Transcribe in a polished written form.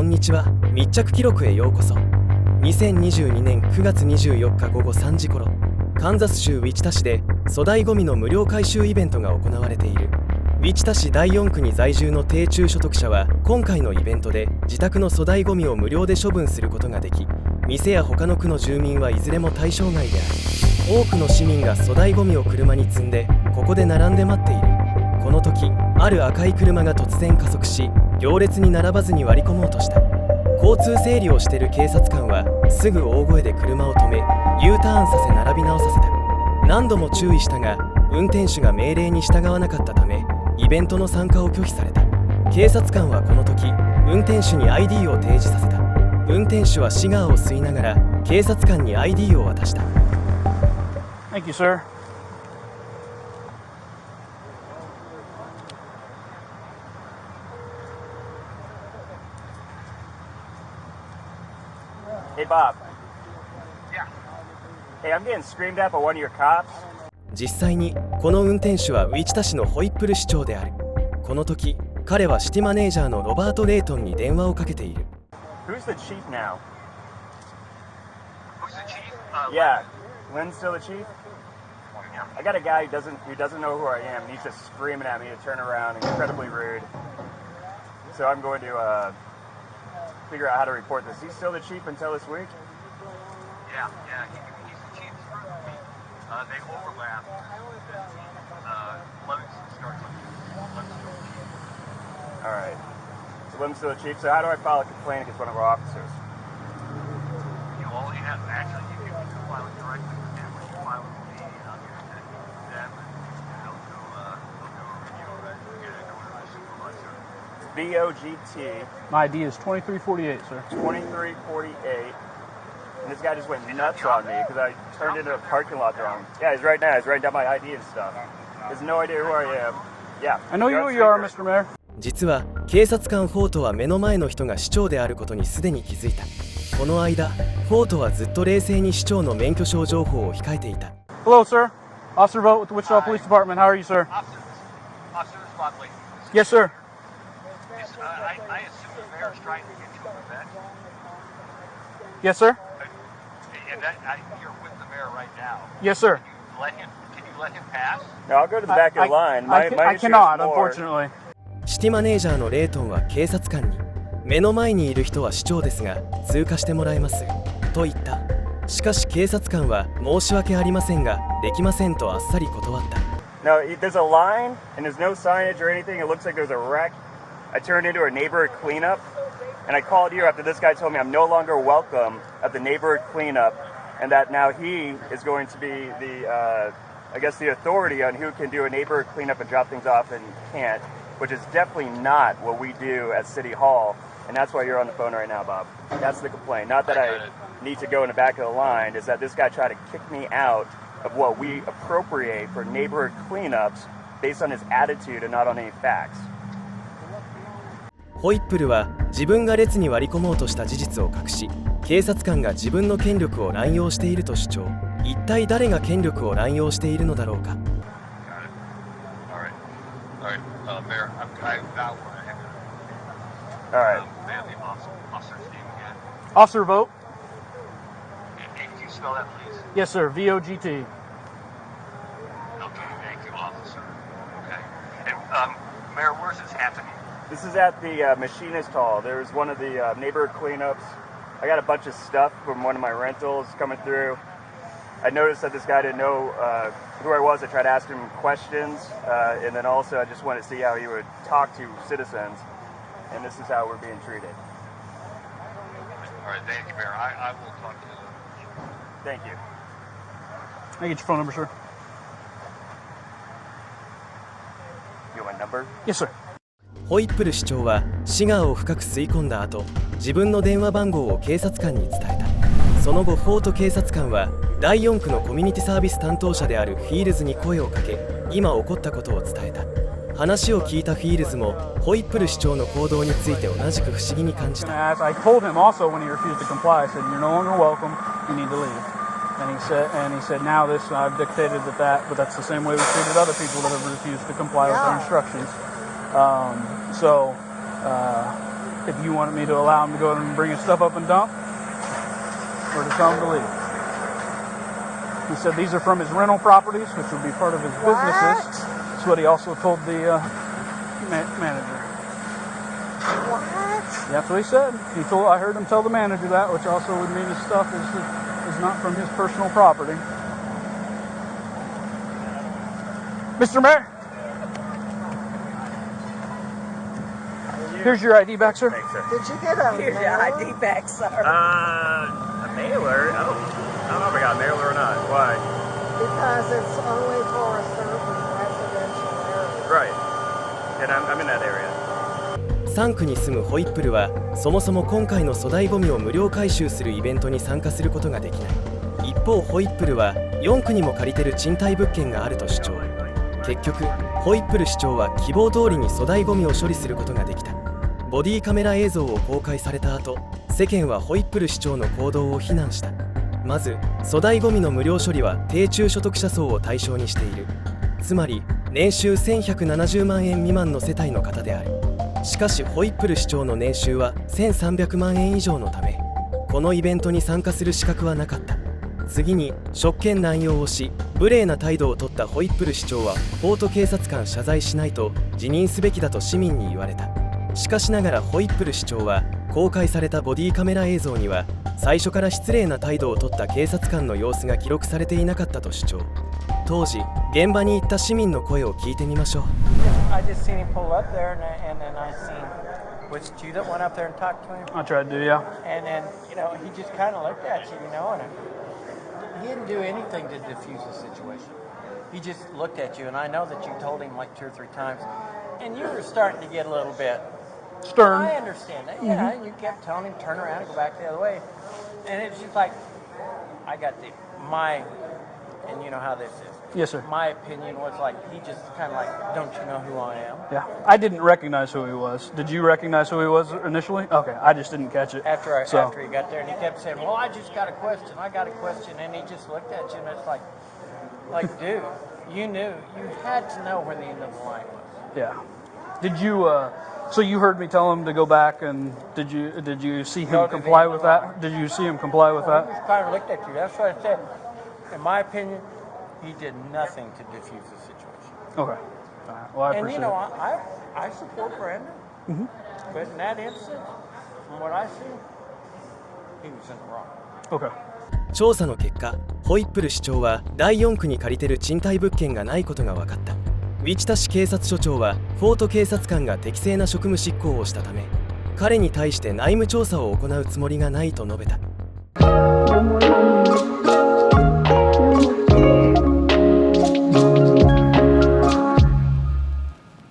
んにちは。密着記録へようこそ。2022年9月24日午後3時頃、カンザス州ウィチタ市で粗大ゴミの無料回収イベントが行われている。ウィチタ市第4区に在住の低中所得者は今回のイベントで自宅の粗大ゴミを無料で処分することができ、店や他の区の住民はいずれも対象外である。多くの市民が粗大ゴミを車に積んでここで並んで待っている。この時、ある赤い車が突然加速し、行列に並ばずに割り込もうとした。交通整理をしている警察官はすぐ大声で車を止め U ターンさせ並び直させた。何度も注意したが運転手が命令に従わなかったためイベントの参加を拒否された。警察官はこの時運転手に ID を提示させた。運転手はシガーを吸いながら警察官に ID を渡した。 Thank you, sir. Hey Bob. Yeah. Hey, I'm getting screamed at by one of your cops. 実際にこの運転手はウィチタ市のホイップル市長である。この時、彼はシティマネージャーのロバート・レイトンに電話をかけている。 Who's the chief now? Who's the chief? Yeah, Lynn's still the chief? I got a guy who doesn't know who I am, and he's just screaming at me to turn around, incredibly rude. So I'm going to figure out how to report this. He's still the chief until this week? Yeah, he's the chief through the week. They overlap. Livingston starts on Livingston. All right. So Lynn's still the chief. So how do I file a complaint against one of our officers? All you have, actually, you can file it directly with them, or you file it with me, and I'll get it to them, and they'll do a review of it, and get it over to my supervisor. BOGT. My ID is 2348, sir. 2348. And this guy just went nuts on me because I turned into a parking lot wrong. Yeah, he's right now. He's writing down my ID and stuff. He has no idea who I am. Yeah. I know who you are, Mr. Mayor. 実は警察官フォートは目の前の人が市長であることにすでに気づいた。この間、フォートはずっと冷静に市長の免許証情報を控えていた。Hello, sir. Officer Vogt with the Wichita Police Department. How are you, sir? Officer Spotley. Yes, sir. I assume the mayor's trying to get you an event. Yes, sir. And you're with the mayor right now. Yes, sir. Can you let him pass? No, I'll go to the back of the line. I issue cannot, is more- unfortunately. シティマネージャーのレイトンは警察官に目の前にいる人は市長ですが通過してもらえますと言った。しかし警察官は申し訳ありませんができませんとあっさり断った。 No, there's a line and there's no signage or anything. It looks like there's a wreck. I turned into a neighborhood cleanup and I called you after this guy told me I'm no longer welcome at the neighborhood cleanup and that now he is going to be the, I guess the authority on who can do a neighborhood cleanup and drop things off and can't, which is definitely not what we do at City Hall. And that's why you're on the phone right now, Bob. That's the complaint. Not that I need to go in the back of the line, is that this guy tried to kick me out of what we appropriate for neighborhood cleanups based on his attitude and not on any facts. ホイップルは自分が列に割り込もうとした事実を隠し、警察官が自分の権力を乱用していると主張。一体誰が権力を乱用しているのだろうか。 Alright, Mayor, I've got one. All right. May I have the officer's name again? Officer Vogt. Can you spell that, please? Yes, sir. VOGT. Okay, thank you, officer. Okay. And, Mayor, where's this happening? This is at the machinist hall. There's one of the neighborhood cleanups. I got a bunch of stuff from one of my rentals coming through. I noticed that this guy didn't know who I was. I tried to ask him questions, and then also I just wanted to see how he would talk to citizens. And this is how we're being treated. All right, thank you, Mayor. I will talk to you. Thank you. Can I get your phone number, sir? You want my number? Yes, sir. ホイップル市長はシガーを深く吸い込んだ後、自分の電話番号を警察官に伝えた。その後フォート警察官は第4区のコミュニティサービス担当者であるフィールズに声をかけ、今起こったことを伝えた。話を聞いたフィールズもホイップル市長の行動について同じく不思議に感じた。 I told him also when he refused to comply, I said, "You're no longer welcome. You need to leave." And he said, "Now this I've dictated that, but that's the same way we treated other people that have refused to comply with our instructions." So if you wanted me to allow him to go and bring his stuff up and dump, or to tell him to leave. He said these are from his rental properties, which would be part of his businesses. That's what he also told the manager. What? That's what he said. I heard him tell the manager that, which also would mean his stuff is not from his personal property. Mr. Mayor, here's your ID back, sir. Thanks, sir. Did you get a Here's your ID back, sir. A mailer? I don't know if I got a mailer or not. Why? Because it's only for a certain residential area. Right. And I'm in that area. 3区に住むホイップルはそもそも今回の粗大ごみを無料回収するイベントに参加することができない。一方ホイップルは4区にも借りてる賃貸物件があると主張。結局ホイップル市長は希望通りに粗大ごみを処理することができた。ボディカメラ映像を公開された後、世間はホイップル市長の行動を非難した。まず粗大ごみの無料処理は低中所得者層を対象にしている。つまり年収1170万円未満の世帯の方である。しかしホイップル市長の年収は1300万円以上のため、このイベントに参加する資格はなかった。次に職権乱用をし無礼な態度を取ったホイップル市長はポート警察官謝罪しないと辞任すべきだと市民に言われた。しかしながらホイップル市長は公開されたボディカメラ映像には最初から失礼な態度を取った警察官の様子が記録されていなかったと主張。当時現場に行った市民の声を聞いてみましょう。 I just seen him pull up there, and then I seen, was it you that went up there and talked to him? I tried to, yeah. And then, he just kind of looked at you, and he didn't do anything to diffuse the situation. He just looked at you, and I know that you told him like 2 or 3 times, and you were starting to get a little bit Stern. I understand that, yeah. And you kept telling him turn around and go back the other way, and it's just like I got my, and you know how this is. Yes, sir. My opinion was like he just kind of like, don't you know who I am? Yeah, I didn't recognize who he was. Did you recognize who he was initially? Okay, I just didn't catch it. After he got there, and he kept saying, well, I just got a question, and he just looked at you, and it's like dude, you knew, you had to know where the end of the line was. Yeah. Did you? So you heard me tell him to go back, and did you see him comply with that? Did you see him comply with He that? just kind of looked at you. That's what I said. In my opinion, he did nothing to diffuse the situation. Okay. All right. Well, I And appreciate it. I support Brandon, but in that instance, from what I see, he was in the wrong. Okay. 調査の結果、ホイップル市長は第4区に借りてる賃貸物件がないことが分かった。ウィチタ市警察署長はフォート警察官が適正な職務執行をしたため、彼に対して内務調査を行うつもりがないと述べた。